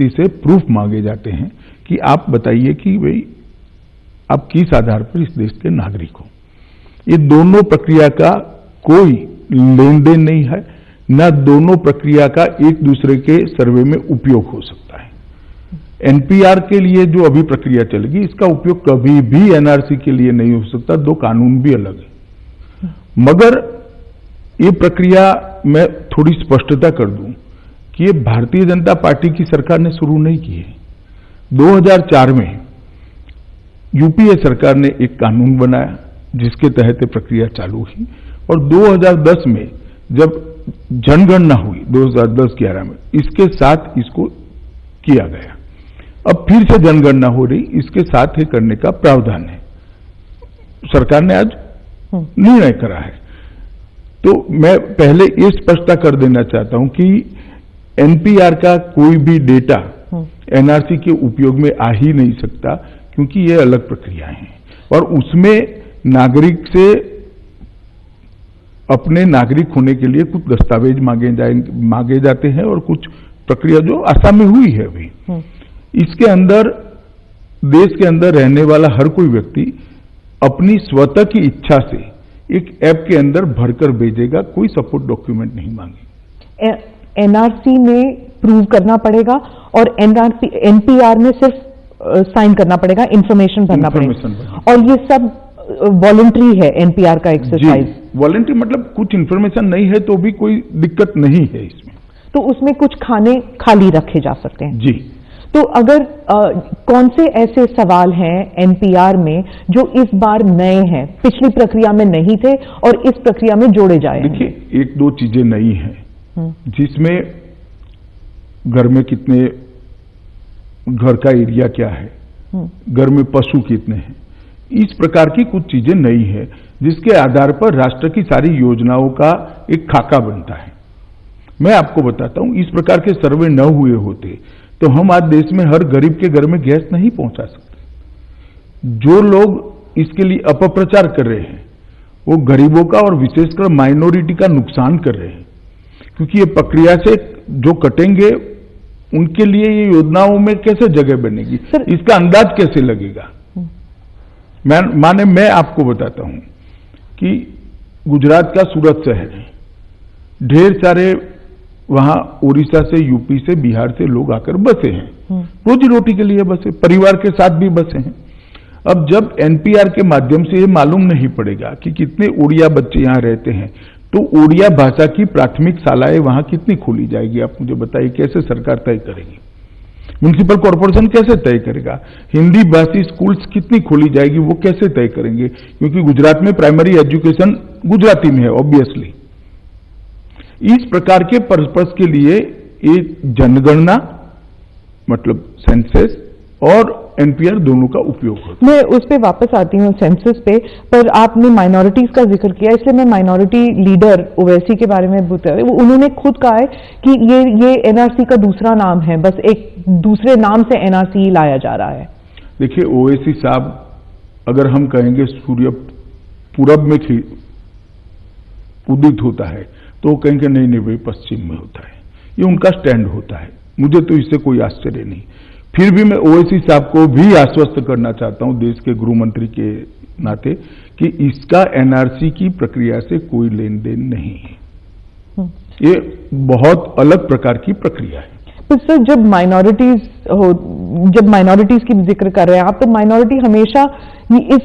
व्यक्ति से प्रूफ मांगे जाते हैं कि आप बताइए कि भाई आप किस आधार पर इस देश के नागरिक हो। ये दोनों प्रक्रिया का कोई लेन देन नहीं है, न दोनों प्रक्रिया का एक दूसरे के सर्वे में उपयोग हो सकता है। एनपीआर के लिए जो अभी प्रक्रिया चलेगी, इसका उपयोग कभी भी एनआरसी के लिए नहीं हो सकता, दो कानून भी अलग है। मगर ये प्रक्रिया मैं थोड़ी स्पष्टता कर दूं कि ये भारतीय जनता पार्टी की सरकार ने शुरू नहीं की है। 2004 में यूपीए सरकार ने एक कानून बनाया जिसके तहत ये प्रक्रिया चालू हुई, और 2010 में जब जनगणना हुई 2010-11 में, इसके साथ इसको किया गया। अब फिर से जनगणना हो रही, इसके साथ ही करने का प्रावधान है। सरकार ने आज निर्णय करा है। तो मैं पहले ये स्पष्टता कर देना चाहता हूं कि एनपीआर का कोई भी डेटा एनआरसी के उपयोग में आ ही नहीं सकता, क्योंकि ये अलग प्रक्रियाएं हैं और उसमें नागरिक से अपने नागरिक होने के लिए कुछ दस्तावेज मांगे जाते हैं और कुछ प्रक्रिया जो असम में हुई है अभी। इसके अंदर देश के अंदर रहने वाला हर कोई व्यक्ति अपनी स्वतः की इच्छा से एक ऐप के अंदर भरकर भेजेगा, कोई सपोर्ट डॉक्यूमेंट नहीं मांगे। एनआरसी में प्रूव करना पड़ेगा और एनपीआर में सिर्फ साइन करना पड़ेगा, इंफॉर्मेशन भरना पड़ेगा, और ये सब वॉलंटरी है एनपीआर का एक्सरसाइज। वॉलंटरी मतलब कुछ इंफॉर्मेशन नहीं है तो भी कोई दिक्कत नहीं है इसमें। तो उसमें कुछ खाने खाली रखे जा सकते हैं जी। तो अगर कौन से ऐसे सवाल हैं एनपीआर में जो इस बार नए हैं, पिछली प्रक्रिया में नहीं थे और इस प्रक्रिया में जोड़े जाए? देखिए, एक दो चीजें नई हैं जिसमें घर में कितने, घर का एरिया क्या है, घर में पशु कितने हैं, इस प्रकार की कुछ चीजें नई है जिसके आधार पर राष्ट्र की सारी योजनाओं का एक खाका बनता है। मैं आपको बताता हूं, इस प्रकार के सर्वे न हुए होते तो हम आज देश में हर गरीब के घर में गैस नहीं पहुंचा सकते। जो लोग इसके लिए अपप्रचार कर रहे हैं वो गरीबों का और विशेषकर माइनॉरिटी का नुकसान कर रहे हैं, क्योंकि ये प्रक्रिया से जो कटेंगे उनके लिए ये योजनाओं में कैसे जगह बनेगी, इसका अंदाज कैसे लगेगा। मैं आपको बताता हूं कि गुजरात का सूरत शहर है, ढेर सारे वहां उड़ीसा से, यूपी से, बिहार से लोग आकर बसे हैं, रोजी रोटी के लिए बसे, परिवार के साथ भी बसे हैं। अब जब एनपीआर के माध्यम से ये मालूम नहीं पड़ेगा कि कितने उड़िया बच्चे यहां रहते हैं, तो उड़िया भाषा की प्राथमिक शालाएं वहां कितनी खोली जाएगी, आप मुझे बताइए, कैसे सरकार तय करेगी? म्युनिसिपल कॉर्पोरेशन कैसे तय करेगा? हिंदी भाषी स्कूल्स कितनी खोली जाएगी, वो कैसे तय करेंगे? क्योंकि गुजरात में प्राइमरी एजुकेशन गुजराती में है ऑब्वियसली। इस प्रकार के पर्पस के लिए एक जनगणना मतलब सेंसस और एनपीआर दोनों का उपयोग होता है। मैं उस पे वापस आती हूँ सेंसस पे, पर आपने माइनॉरिटीज का जिक्र किया, इसलिए मैं माइनॉरिटी लीडर ओवैसी के बारे में बता रही हूँ। उन्होंने खुद कहा है कि ये एनआरसी का दूसरा नाम है, बस एक दूसरे नाम से एनआरसी लाया जा रहा है। देखिए, ओवैसी साहब अगर हम कहेंगे सूर्य पूरब में उदित होता है तो वो कहेंगे नहीं नहीं भाई पश्चिम में होता है, ये उनका स्टैंड होता है, मुझे तो इससे कोई आश्चर्य नहीं। फिर भी मैं ओवैसी साहब को भी आश्वस्त करना चाहता हूं देश के गृह मंत्री के नाते कि इसका एनआरसी की प्रक्रिया से कोई लेन देन नहीं है, ये बहुत अलग प्रकार की प्रक्रिया है। तो सर, जब माइनॉरिटीज की जिक्र कर रहे हैं आप, तो माइनॉरिटी हमेशा इस